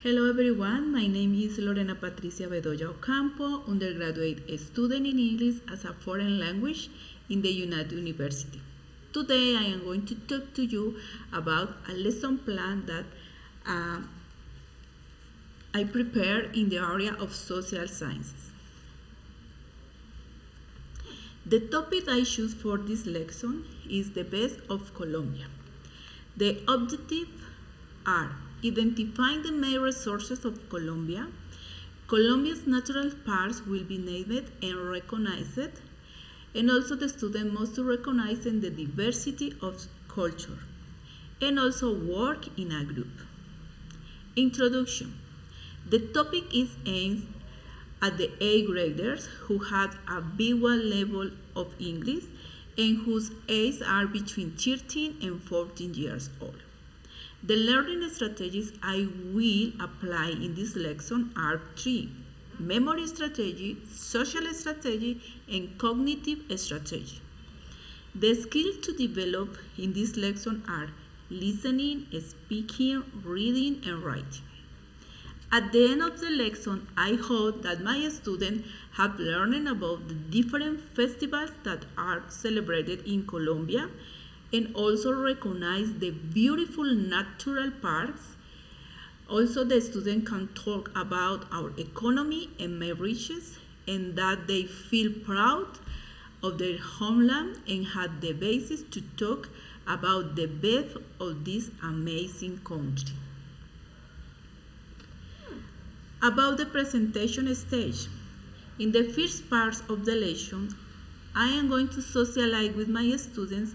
Hello everyone, my name is Lorena Patricia Bedoya Ocampo, undergraduate student in English as a foreign language in the United University. Today I am going to talk to you about a lesson plan that uh, I prepared in the area of social sciences. The topic I choose for this lesson is the best of Colombia. The objectives are identifying the main resources of Colombia. Colombia's natural parks will be named and recognized, and also the student must recognize the diversity of culture and also work in a group. Introduction. The topic is aimed at the 8th graders who have a B1 level of English and whose ages are between 13 and 14 years old. The learning strategies I will apply in this lesson are 3: memory strategy, social strategy, and cognitive strategy. The skills to develop in this lesson are listening, speaking, reading, and writing. At the end of the lesson, I hope that my students have learned about the different festivals that are celebrated in Colombia and also recognize the beautiful natural parks. Also, the student can talk about our economy and my riches, and that they feel proud of their homeland and have the basis to talk about the best of this amazing country. About the presentation stage. In the first part of the lesson, I am going to socialize with my students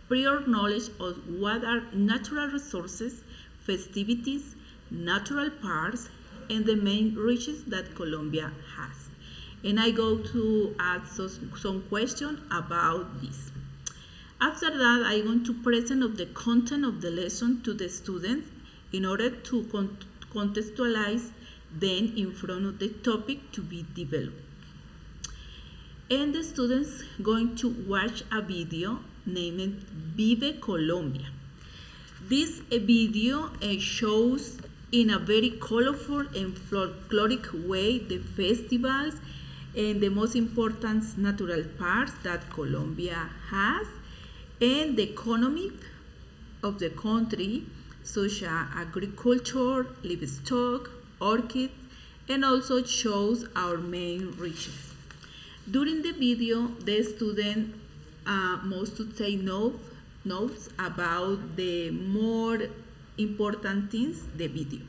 prior knowledge of what are natural resources, festivities, natural parks, and the main riches that Colombia has. And I go to ask some questions about this. After that, I'm going to present of the content of the lesson to the students in order to contextualize them in front of the topic to be developed. And the students going to watch a video named Vive Colombia. This video shows in a very colorful and folkloric way the festivals and the most important natural parks that Colombia has and the economy of the country, such as agriculture, livestock, orchids, and also shows our main riches. During the video, the student must take notes about the more important things the video.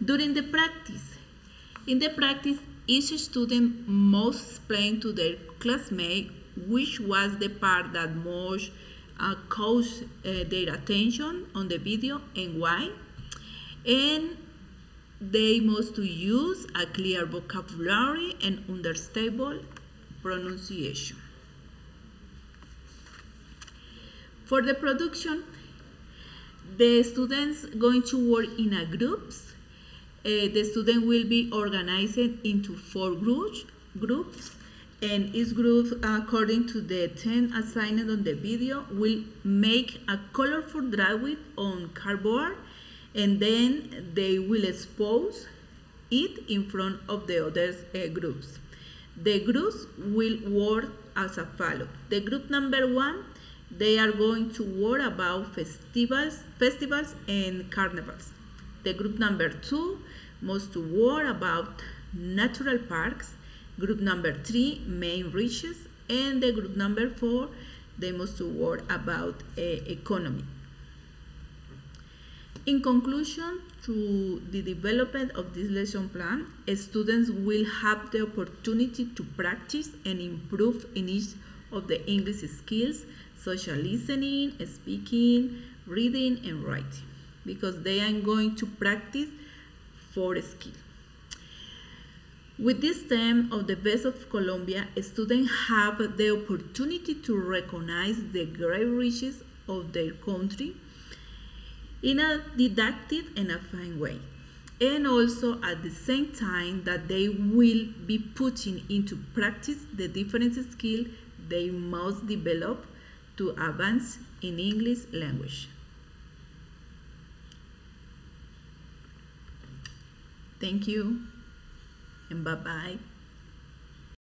During the practice, in the practice, each student must explain to their classmate which was the part that most caught their attention on the video and why. And they must use a clear vocabulary and understandable pronunciation. For the production, the students going to work in a groups. The student will be organized into 4 groups, and each group, according to the 10 assigned on the video, will make a colorful drawing on cardboard, and then they will expose it in front of the other groups. The groups will work as follows. The group number 1, they are going to work about festivals and carnivals. The group number 2 must work about natural parks. Group number 3, main riches, and the group number 4, they must work about economy. In conclusion, through the development of this lesson plan, students will have the opportunity to practice and improve in each of the English skills, such as listening, speaking, reading, and writing, because they are going to practice 4 skills. With this theme of the best of Colombia, students have the opportunity to recognize the great riches of their country in a didactic and a fine way, and also at the same time that they will be putting into practice the different skills they must develop to advance in English language. Thank you and bye-bye.